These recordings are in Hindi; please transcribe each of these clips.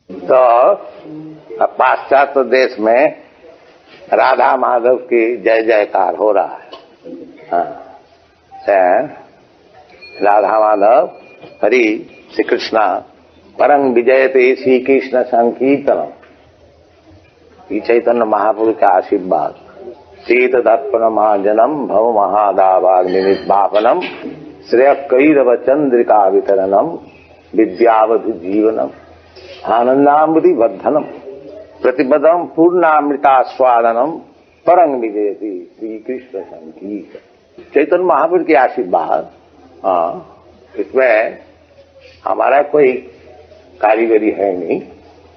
तो पाश्चात्य देश में राधा माधव की जय जयकार हो रहा है। हाँ, राधा माधव हरि श्री कृष्णा परम विजयते श्री कृष्ण संकीर्तन। ये चैतन्य महाप्रभु का आशीर्वाद। शीत दर्पण महाजनम भव महादावाग्निर्वापनम श्रेय कैरव चंद्रिका वितरणम विद्यावधि जीवनम आनंदामृति वर्धनम प्रतिपदम पूर्णामृतास्वादनम परम विजयति श्री कृष्ण संगीत। चैतन्य महाप्रभु के आशीर्वाद। इसमें हमारा कोई कारीगरी है नहीं।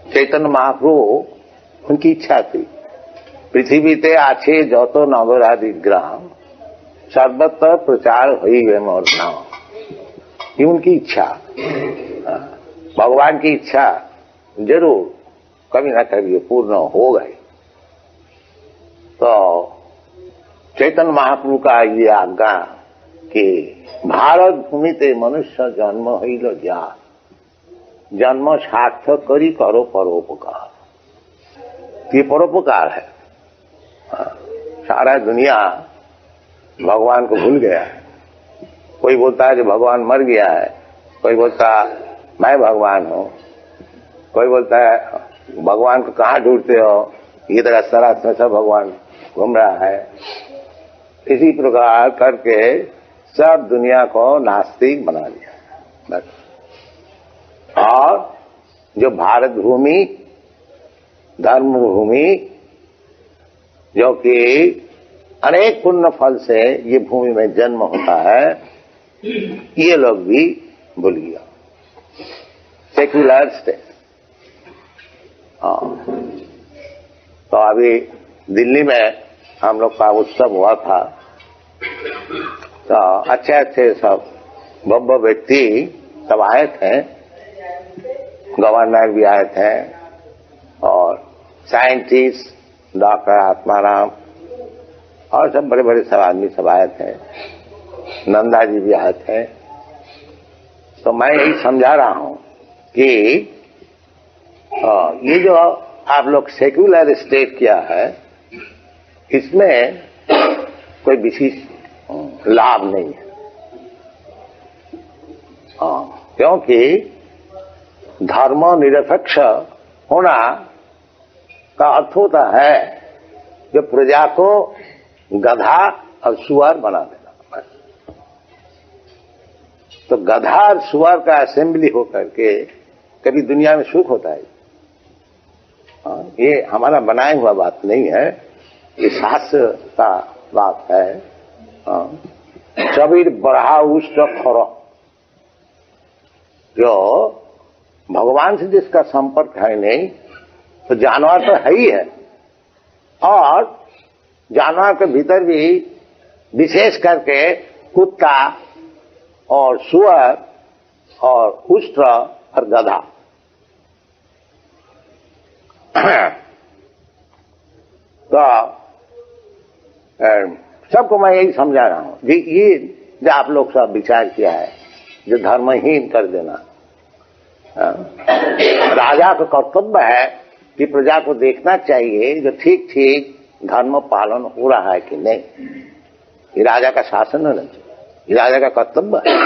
चैतन्य महाप्रभु उनकी इच्छा थी पृथ्वीते आछे जतो नगरादि ग्राम सर्वत्र प्रचार हुई है मोर नाम। ये उनकी इच्छा। भगवान की इच्छा जरूर कभी ना कभी पूर्ण हो गई। तो चैतन्य महाप्रभु का ये आज्ञा कि भारत भूमि ते मनुष्य जन्म हईल जा जन्म सार्थक करी करो परोपकार। ये परोपकार है। सारा दुनिया भगवान को भूल गया है। कोई बोलता है कि भगवान मर गया है, कोई बोलता मैं भगवान हूं, कोई बोलता है भगवान को कहाँ ढूंढते हो, ये तरह सरास में सब भगवान घूम रहा है। इसी प्रकार करके सब दुनिया को नास्तिक बना दिया। बस। और जो भारत भूमि धर्म भूमि जो कि अनेक पुण्य फल से ये भूमि में जन्म होता है, ये लोग भी भूल गया। Secular state. तो अभी दिल्ली में हम लोग का उत्सव हुआ था। तो अच्छे अच्छे सब बब्ब व्यक्ति सब आए थे। गवर्नर भी आए थे और साइंटिस्ट डॉक्टर आत्माराम और सब बड़े बड़े सब आदमी सब आए थे। नंदा जी भी आए थे। तो मैं यही समझा रहा हूं कि ये जो आप लोग सेक्युलर स्टेट किया है, इसमें कोई विशेष लाभ नहीं है। क्योंकि धर्म निरपेक्ष होना का अर्थ होता है जो प्रजा को गधा और सुअर बना देना। तो गधा और सुअर का असेंबली होकर के कभी दुनिया में सुख होता है? ये हमारा बनाया हुआ बात नहीं है, ये शास्त्र का बात है। शबीर बढ़ा उष्ट खरो, जो भगवान से जिसका संपर्क है नहीं, तो जानवर तो है ही है। और जानवर के भीतर भी विशेष करके कुत्ता और सुअर और उष्ट्र और गधा। तो सबको मैं यही समझा रहा हूं। ये जो आप लोग सब विचार किया है, जो धर्महीन कर देना। राजा का कर्तव्य है कि प्रजा को देखना चाहिए जो ठीक ठीक धर्म पालन हो रहा है कि नहीं। ये राजा का शासन है, ये राजा का कर्तव्य है।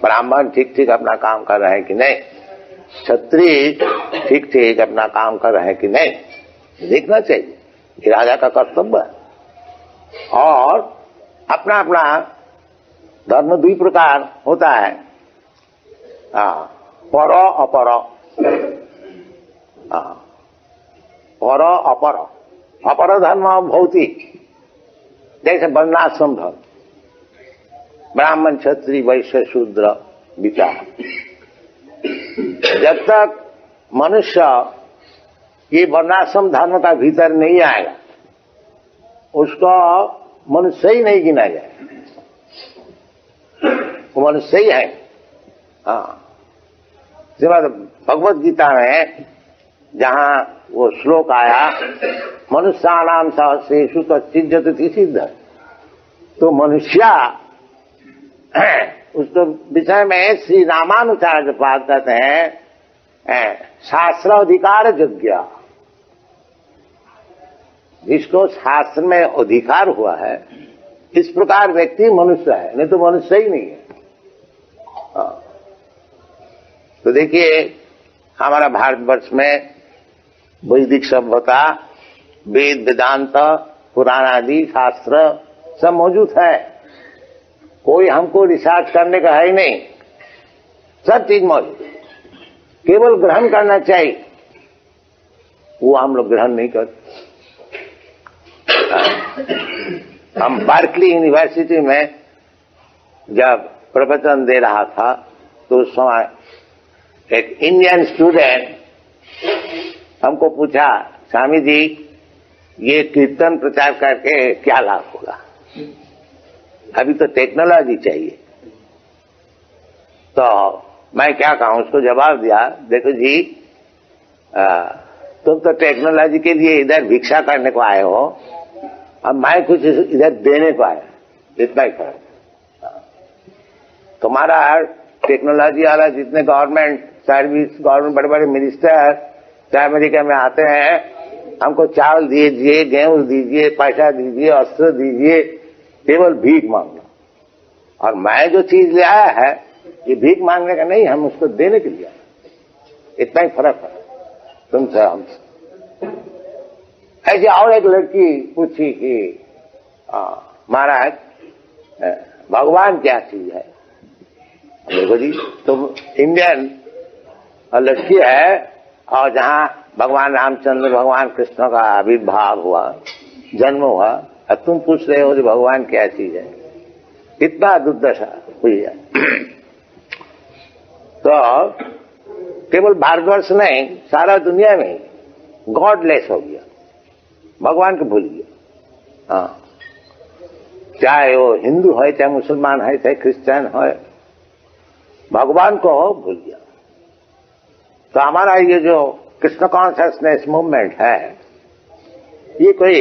ब्राह्मण ठीक ठीक अपना काम कर रहे हैं कि नहीं, क्षत्रिय ठीक ठीक अपना काम कर रहे हैं कि नहीं, देखना चाहिए। ये राजा का कर्तव्य है। और अपना अपना धर्म दुई प्रकार होता है, पर अपर। पर अपर, अपर धर्म भौतिक, जैसे वर्णाश्रम धर्म, ब्राह्मण क्षत्रिय वैश्य शूद्र विचार। जब तक मनुष्य ये वर्णाश्रम धर्म का भीतर नहीं आएगा, उसको मनुष्य ही नहीं गिना जाए। वो मनुष्य ही है। भगवत गीता में जहां वो श्लोक आया, मनुष्याणाम सहस्रेषु कश्चिज्जति सिद्ध, तो मनुष्य उसको विषय में श्री रामानुचार्य पाद कहते हैं शास्त्र अधिकार यज्ञ, जिसको शास्त्र में अधिकार हुआ है इस प्रकार व्यक्ति मनुष्य है, नहीं तो मनुष्य ही नहीं है। तो देखिए हमारा भारतवर्ष में वैदिक सभ्यता, वेद वेदांत पुराण आदि शास्त्र सब मौजूद है, कोई हमको रिसर्च करने का है ही नहीं, सब चीज मौजूद, केवल ग्रहण करना चाहिए, वो हम लोग ग्रहण नहीं करते। हम बार्कली यूनिवर्सिटी में जब प्रवचन दे रहा था तो उस समय एक इंडियन स्टूडेंट हमको पूछा, स्वामी जी ये कीर्तन प्रचार करके क्या लाभ होगा, अभी तो टेक्नोलॉजी चाहिए। तो मैं क्या कहूं, उसको जवाब दिया, देखो जी तुम तो टेक्नोलॉजी के लिए इधर भिक्षा करने को आए हो, अब मैं कुछ इधर देने को आया, इतना ही फर्क। तुम्हारा टेक्नोलॉजी वाला जितने गवर्नमेंट सर्विस, गवर्नमेंट बड़े बड़े मिनिस्टर चाहे अमेरिका में आते हैं, हमको चावल दीजिए, गेहूं दीजिए, पैसा दीजिए, अस्त्र दीजिए, केवल भीख मांगना। और मैं जो चीज ले आया है ये भीख मांगने का नहीं, हम उसको देने के लिए, इतना ही फर्क है तुमसे हमसे। ऐसे और एक लड़की पूछी कि महाराज भगवान क्या चीज है। देखो जी तुम इंडियन लड़की है और जहां भगवान रामचंद्र भगवान कृष्ण का आविर्भाव हुआ, जन्म हुआ, अब तुम पूछ रहे हो कि भगवान क्या चीज है, कितना दुर्दशा हुई है। तो केवल भारतवर्ष नहीं, सारा दुनिया में गॉडलेस हो गया, भगवान को भूल गया। हाँ, चाहे वो हिंदू है, चाहे मुसलमान है, चाहे क्रिश्चियन है, भगवान को भूल गया। तो हमारा ये जो कृष्ण कॉन्शियसनेस मूवमेंट है, ये कोई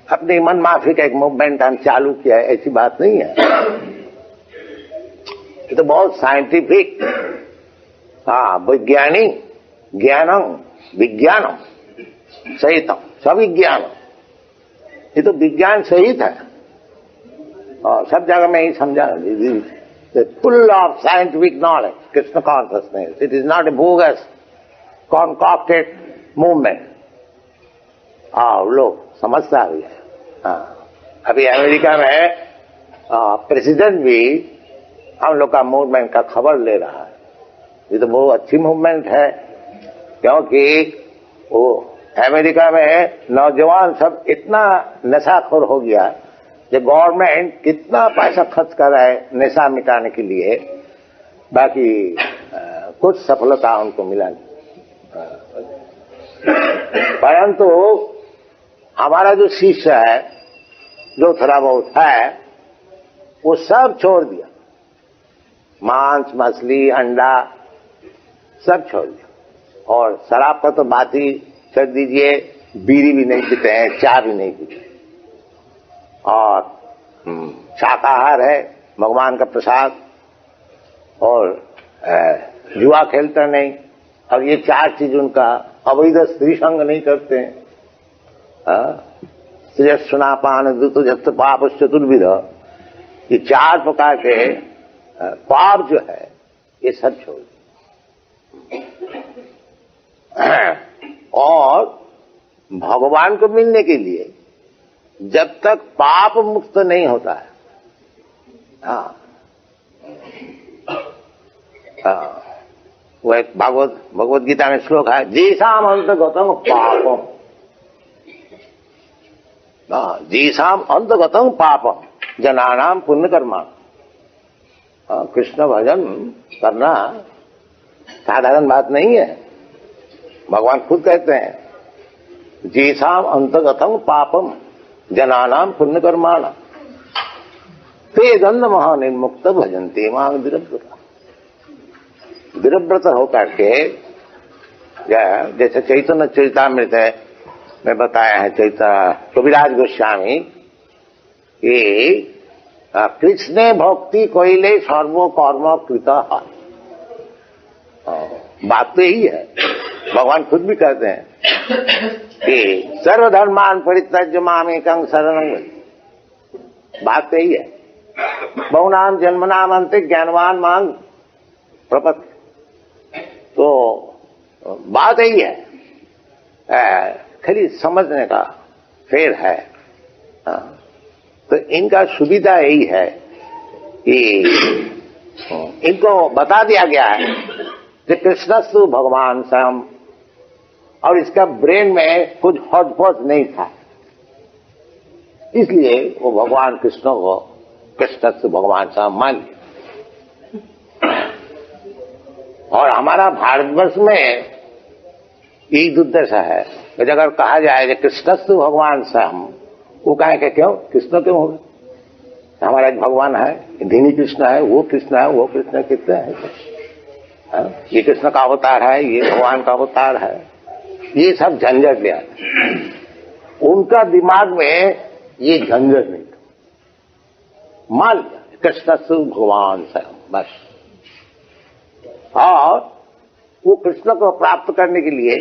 अपनी मन माफी का एक मूवमेंट हम चालू किया है, ऐसी बात नहीं है। ये तो बहुत साइंटिफिक, हाँ, वैज्ञानिक ज्ञानम विज्ञानम सहितम, सविज्ञान, ये तो विज्ञान सहित है। और सब जगह में ही समझा, full of scientific knowledge, Krishna consciousness, it is not a bogus concocted movement. लोग समझता भी है। हाँ, अभी अमेरिका में प्रेसिडेंट भी हम लोग का मूवमेंट का खबर ले रहा है। ये तो बहुत अच्छी मूवमेंट है, क्योंकि वो अमेरिका में नौजवान सब इतना नशाखोर हो गया कि गवर्नमेंट कितना पैसा खर्च कर रहा है नशा मिटाने के लिए, बाकी कुछ सफलता उनको मिला नहीं। परंतु हमारा जो शिष्य है, जो थोड़ा बहुत है, वो सब छोड़ दिया, मांस मछली अंडा सब छोड़ दिया। और शराब का तो बात ही कर दीजिए, बीड़ी भी नहीं पीते हैं, चाय भी नहीं पीते, और शाकाहार है, भगवान का प्रसाद, और जुआ खेलता नहीं। और ये चार चीज उनका, अवैध स्त्री संग नहीं करते हैं, सुनापान दुत जत पाप चतुर्विध, ये चार प्रकार के पाप जो है ये सब छोड़। और भगवान को मिलने के लिए जब तक पाप मुक्त नहीं होता है, वो एक भगवत गीता में श्लोक है, जीसाम अंतगतम पापम, जीसाम अंतगतम पापम जनानाम पुण्य कर्मा। कृष्ण भजन करना साधारण बात नहीं है। भगवान खुद कहते हैं, जीसाम अंतगतम पापम जनानाम पुण्य कर्माणा ते दंड महानिर्मुक्त भजन्ते मां विरव्रता। विरव्रत होकर के, जैसे चैतन्य चरितामृत में बताया है कविराज गोस्वामी कि कृष्णे भक्ति कोइले सर्व कर्म कृत। बात तो यही है, भगवान खुद भी कहते हैं कि सर्वधर्मान परित्यज्य मामेकं शरणं व्रज। बात तो यही है, बहुनाम जन्मनाम अंते ज्ञानवान मांग प्रपत्ति। तो बात यही है, खाली समझने का फेर है। तो इनका सुविधा यही है कि इनको बता दिया गया है कि कृष्णस्तु भगवान स्वयं, और इसका ब्रेन में कुछ हौज-पौज नहीं था, इसलिए वो भगवान कृष्ण को कृष्णस्तु भगवान स्वयं मान लिया। और हमारा भारतवर्ष में यही दुर्दशा है कि अगर कहा जाए कि कृष्णस्तु भगवान स्वयं, वो कहे कि क्यों कृष्ण क्यों होगा, हमारा एक भगवान है, धीनी कृष्ण है, वो कृष्ण है, वो कृष्ण कितने है, ये कृष्ण का अवतार है, ये भगवान का अवतार है, ये सब झंझट ले आते। उनका दिमाग में ये झंझट नहीं था, मान लिया कृष्णस्तु भगवान स्वयं बस। और वो कृष्ण को प्राप्त करने के लिए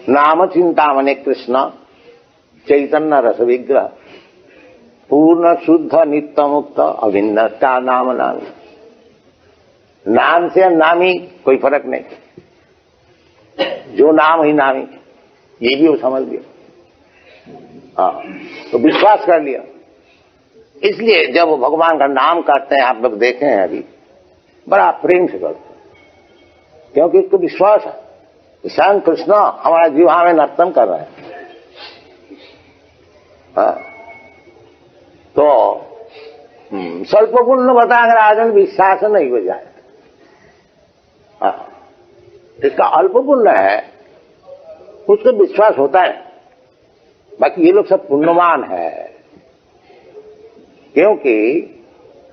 नाम चिंतामणि कृष्ण चैतन्य रस विग्रह पूर्ण शुद्ध नित्य मुक्त अभिन्न का नाम नामी। नाम से नामी कोई फर्क नहीं, जो नाम ही नामी, ये भी वो समझ लिया। हाँ, तो विश्वास कर लिया। इसलिए जब वो भगवान का नाम करते हैं, आप लोग देखे हैं अभी, बड़ा प्रेम से करते हैं, क्योंकि इसको विश्वास है स्वयं कृष्ण हमारा जीवा में नर्तन कर रहे हैं। हाँ, तो स्वल्प पुण्य बताएंगे राजन, विश्वास नहीं हो जाए। हाँ, इसका अल्प पुण्य है, उसको विश्वास होता है। बाकी ये लोग सब पुण्यवान है, क्योंकि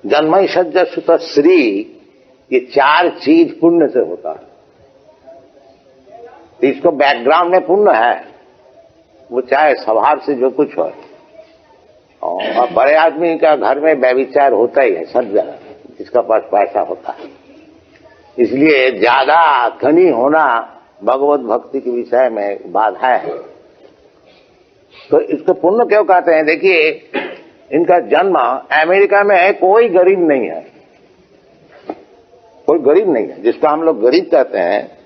जन्मय सज्ज सुत श्री, ये 4 चीज पुण्य से होता है। इसको बैकग्राउंड में पुण्य है, वो चाहे स्वभाव से जो कुछ हो। और बड़े आदमी का घर में व्यभिचार होता ही है सब जगह, जिसका पास पैसा होता है। इसलिए ज्यादा धनी होना भगवत भक्ति के विषय में बाधा है। तो इसको पुण्य क्यों कहते हैं? देखिए, इनका जन्म अमेरिका में है, कोई गरीब नहीं है, कोई गरीब नहीं है। जिसको हम लोग गरीब कहते हैं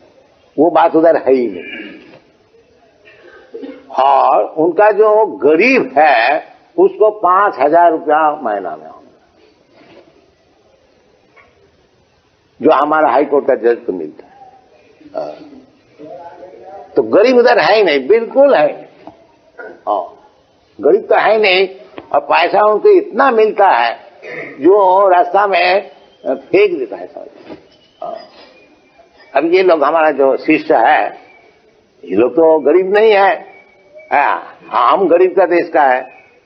वो बात उधर है ही नहीं। और उनका जो गरीब है उसको 5,000 रुपया महीना में, जो हमारा हाईकोर्ट का जज को मिलता है। तो गरीब उधर है ही नहीं, बिल्कुल है। गरीब तो है ही नहीं, और पैसा उनको इतना मिलता है जो रास्ता में फेंक देता है सब। अब ये लोग, हमारा जो शिष्य है, ये लोग तो गरीब नहीं है, हम गरीब का देश का है।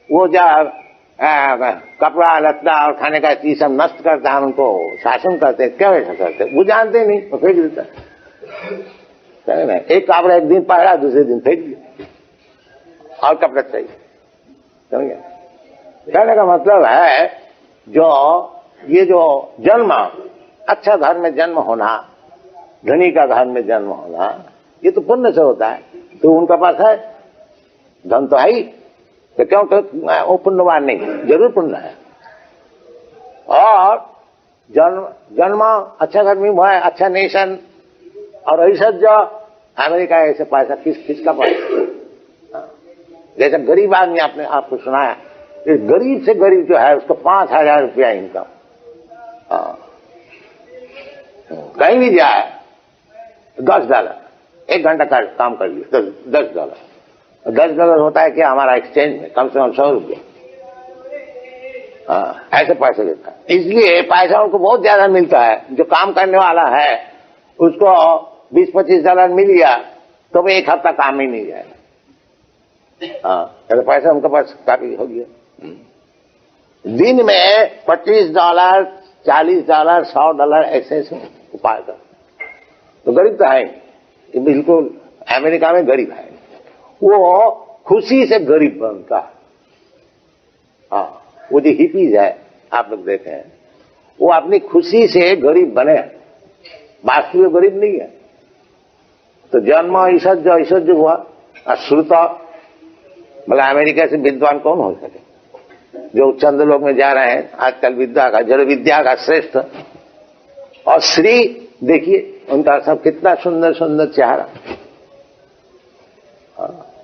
वो जब कपड़ा लत्ता और खाने का चीज सब नष्ट करता है, उनको शासन करते हैं। क्यों ऐसा करते? वो जानते नहीं, वो फेंक देता है। एक कपड़ा एक दिन पहना, दूसरे दिन फेंक दिया, और कपड़ा चाहिए। समझे? कहने का मतलब है, जो ये जो जन्म, अच्छा घर में जन्म होना, धनी का घर में जन्म होना, ये तो पुण्य से होता है। तो उनका पास है, धन तो है ही, तो क्यों वो पुण्यवान नहीं? जरूर पुण्य है। और जन्म अच्छा घर में हुआ है, अच्छा नेशन, और ऐसा जो अमेरिका ऐसे पैसा किसका पास? जैसे गरीब आदमी, आपने आपको सुनाया, गरीब से गरीब जो है उसको 5,000 रुपया इनकम। कहीं भी जाए $10, 1 घंटा का काम कर लिया, $10। $10 होता है कि हमारा एक्सचेंज में कम से कम 100 रुपया। ऐसे पैसे देता है। इसलिए पैसा उनको बहुत ज्यादा मिलता है। जो काम करने वाला है उसको $20-25 मिल गया तो वो 1 हफ्ता काम ही नहीं जाएगा। तो पैसा उनके पास काफी हो गया। दिन में $25, $40, $100 ऐसे उपाय कर। तो गरीब तो है, ये बिल्कुल अमेरिका में गरीब है, वो खुशी से गरीब बनता है। वो जो हिपीज है, आप लोग देखे हैं, वो अपनी खुशी से गरीब बने, वास्तविक गरीब नहीं है। तो जन्म ऐश्वर्य हुआ, अश्रुत भला अमेरिका से विद्वान कौन हो सके? जो चंद्र लोक में जा रहे हैं आजकल, विद्या का, जड़ विद्या का श्रेष्ठ। और श्री देखिए उनका सब कितना सुंदर सुंदर चेहरा।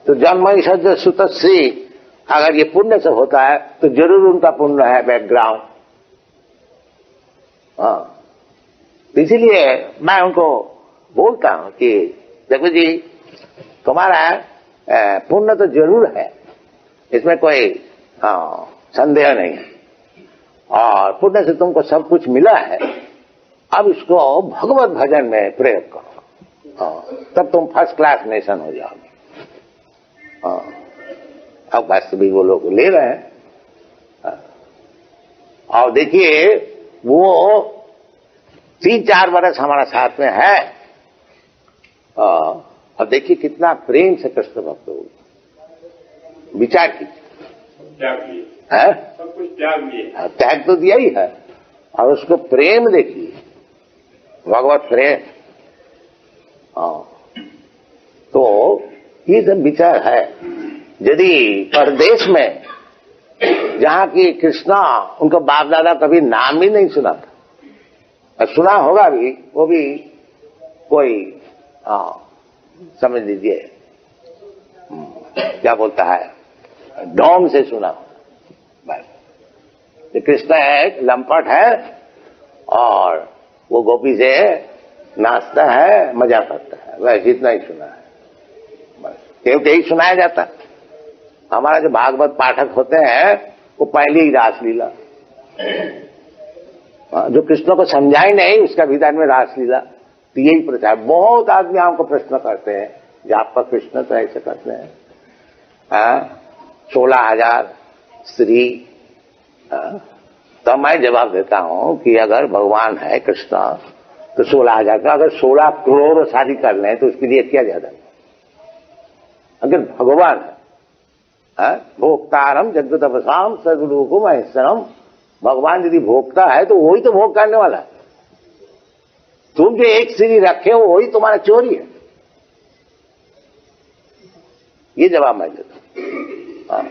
तो जन्म ऐश्वर्य सुत श्री, अगर ये पुण्य से होता है तो जरूर उनका पुण्य है बैकग्राउंड। इसीलिए मैं उनको बोलता हूं कि देखो जी, तुम्हारा पुण्य तो जरूर है, इसमें कोई संदेह नहीं है, और पुण्य से तुमको सब कुछ मिला है। अब इसको भगवत भजन में प्रयोग करो, तब तुम फर्स्ट क्लास नेशन हो जाओगे। अब वास्तविक वो लोग ले रहे हैं। और देखिए वो 3-4 वर्ष हमारा साथ में है, और देखिए कितना प्रेम से कृष्ण भक्त हो। विचार कीजिए, है सब कुछ त्याग तो दिया ही है, और उसको प्रेम देखिए, भगवत प्रेम। तो ये सब विचार है। यदि परदेश में जहां की कृष्णा, उनका बाप दादा कभी नाम ही नहीं सुना था, और सुना होगा भी, वो भी कोई समझ लीजिए क्या बोलता है, ढोंग से सुना। बस कृष्ण एक लंपट है और वो गोपी से नाचता है, मजा करता है, बस इतना ही सुना है। बस केवल यही सुनाया जाता। हमारा जो भागवत पाठक होते हैं वो पहले ही रासलीला, जो कृष्ण को समझाई नहीं उसका विधान में रासलीला, तो यही प्रचार। बहुत आदमी हमको प्रश्न करते हैं, जो आपका कृष्ण तो ऐसे करते हैं, 16,000 स्त्री। तो मैं जवाब देता हूं कि अगर भगवान है कृष्ण तो 16,000 का, अगर 16 करोड़ शादी कर लें तो उसके लिए क्या ज्यादा? अगर भगवान है, भोक्तारम जगतपसाम सर्वलोको महेश्वरम, भगवान यदि भोक्ता है तो वही तो भोग करने वाला है। तुम जो एक स्त्री रखे हो वही तुम्हारा चोरी है। ये जवाब मैं देता हूं,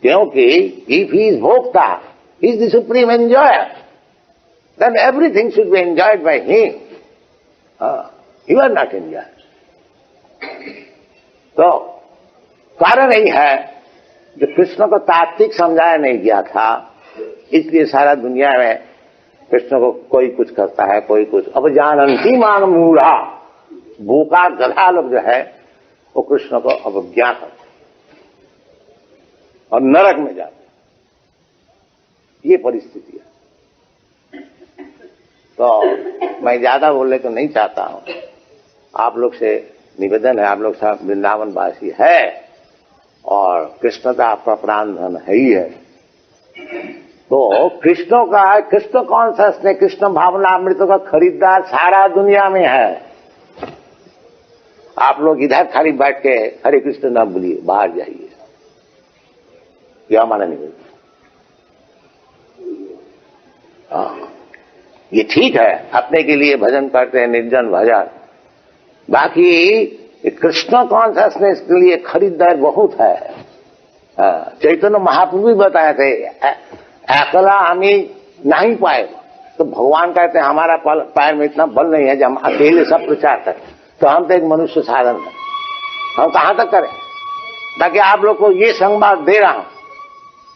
क्योंकि इफ ही इज भोक्ता, he is the supreme enjoyer, then everything should be enjoyed by him. You are not enjoyed. तो कारण यही है जो कृष्ण को तात्विक समझाया नहीं गया था, इसलिए सारा दुनिया में कृष्ण को कोई कुछ करता है, कोई कुछ। अब जानंती मान मूढ़ा, भूखा गधा लोग जो है वो कृष्ण को अवज्ञा करते और नरक में जाते। ये परिस्थिति है। तो मैं ज्यादा बोलने को नहीं चाहता हूं। आप लोग से निवेदन है, आप लोग सब वृंदावन वासी है और कृष्ण का आपका प्राण धन है ही है। तो कृष्ण का, कृष्ण कॉन्शस ने, कृष्ण भावना अमृतों का खरीदार सारा दुनिया में है। आप लोग इधर खाली बैठ के हरे कृष्ण ना बोलिए, बाहर जाइए। यह हमारा निवेदन। ये ठीक है, अपने के लिए भजन करते हैं, निर्जन भजन। बाकी कृष्ण कॉन्शसनेस के लिए खरीदार बहुत है। चैतन्य महाप्रभु भी बताए थे, अकेला हमें नहीं पाए। तो भगवान कहते हैं हमारा पैर में इतना बल नहीं है जो हम अकेले सब प्रचार करें। तो हम तो एक मनुष्य साधन है, हम कहां तक करें? ताकि आप लोग को ये संवाद दे रहा हूं,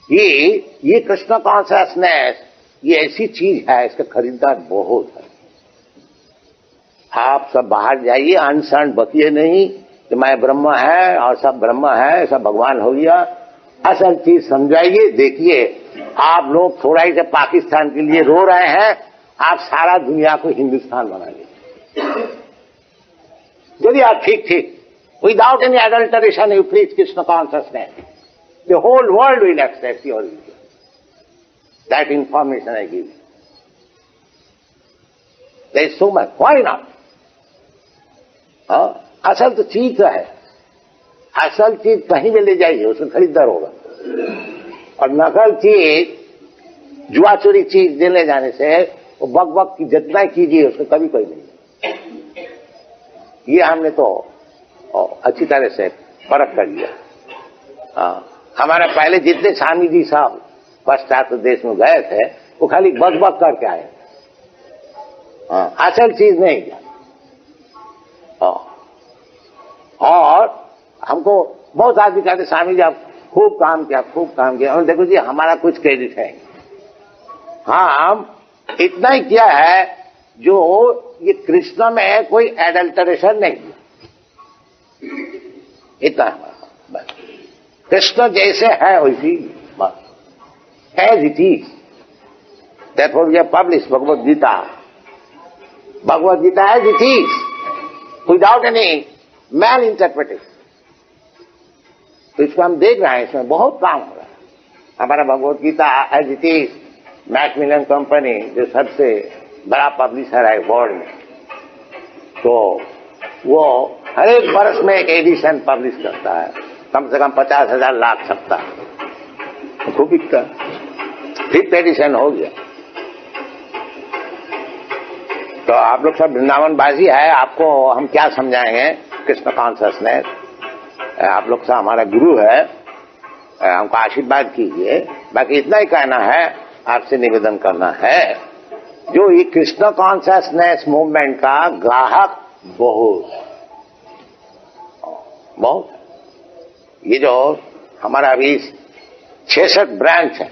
ये कृष्ण कॉन्शसनेस ये ऐसी चीज है, इसका खरीदार बहुत है। आप सब बाहर जाइए, अनशन बकिए नहीं कि मैं ब्रह्म है और सब ब्रह्म है, सब भगवान हो गया। असल चीज समझाइए। देखिए आप लोग थोड़ा ही से पाकिस्तान के लिए रो रहे हैं, आप सारा दुनिया को हिंदुस्तान बना लीजिए। यदि आप ठीक without any adulteration you preach Krishna consciousness, the whole world will accept your religion. That information I give. There is so much, why not? असल तो चीज तो है, असल चीज कहीं भी ले जाइए उसमें खरीदार होगा। और नकल चीज जुआ चोरी चीज देने जाने से वो बक बक की जितना कीजिए उसको कभी कोई नहीं। ये हमने तो अच्छी तरह से परख कर लिया। हमारे पहले जितने स्वामी जी साहब पश्चात देश में गए थे वो खाली बक बक करके आए, असल चीज नहीं किया। और हमको बहुत आदमी कहते स्वामी जी आप खूब काम किया। और देखो जी हमारा कुछ क्रेडिट है, हाँ हम इतना ही किया है जो ये कृष्ण में कोई एडल्टरेशन नहीं, इतना बस कृष्ण जैसे है वैसी बस, as it is. Therefore we have published Bhagavad Gita. Bhagavad Gita as it is, without any mal interpretation. तो इसको हम देख रहे हैं, इसमें बहुत काम हो रहा है। हमारा Bhagavad Gita as it is, Macmillan company जो सबसे बड़ा पब्लिशर है वर्ल्ड में, तो वो हर एक वर्ष में एक एडिशन पब्लिश करता है, कम से कम 50,000 लाख छपता है, खूब बिकता है। 5th एडिशन हो गया। तो आप लोग सब वृंदावनबाजी है, आपको हम क्या समझाएंगे कृष्ण कॉन्शसनेस। आप लोग से हमारा गुरु है, हमको आशीर्वाद कीजिए। बाकी इतना ही कहना है, आपसे निवेदन करना है, जो ये कृष्ण कॉन्शसनेस मूवमेंट का ग्राहक बहुत ये जो हमारा अभी 66 ब्रांच है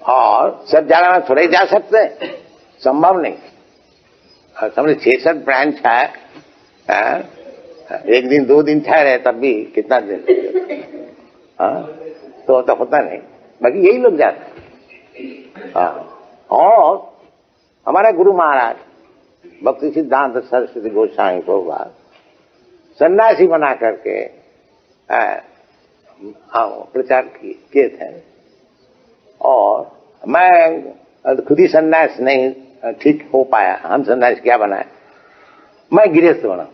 और सब जगह में थोड़े जा सकते हैं, संभव नहीं। समझे 66 ब्रांच है, एक दिन 2 दिन ठहरे तब भी कितना दिन, तो होता नहीं। बाकी यही लोग जाते हैं। और हमारे गुरु महाराज भक्ति सिद्धांत सरस्वती गोस्वामी को बात सन्यासी बना करके प्रचार किए थे। और मैं खुद ही सन्यास नहीं ठीक हो पाया, हम सन्यास क्या बनाए, मैं गृहस्थ बना।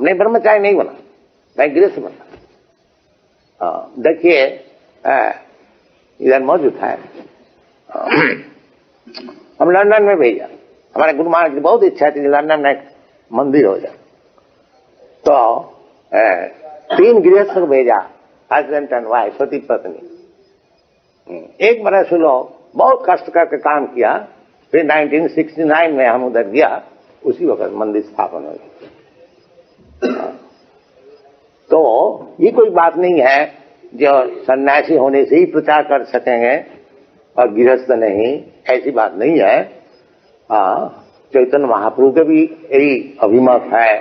नहीं ब्रह्मचारी नहीं बना, मैं गृहस्थ बना। देखिए इधर मौजूद है, हम लंदन में भेजा। हमारे गुरु महाराज की बहुत इच्छा थी लंदन में एक मंदिर हो जाए, तो 3 गृहस्थ को भेजा, हस्बैंड एंड वाइफ, पति पत्नी। एक बरस लोग बहुत कष्ट करके काम किया। फिर 1969 में हम उधर गया, उसी वक्त मंदिर स्थापन हो गया। तो ये कोई बात नहीं है जो सन्यासी होने से ही प्रचार कर सकेंगे और गृहस्थ नहीं, ऐसी बात नहीं है। चैतन्य महाप्रभु के भी यही अभिमत है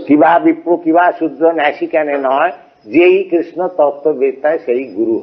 कि वह विप्रो की वह शूद्र ऐसी कहने न है, जे ही कृष्ण तत्व वेदता है सही गुरु।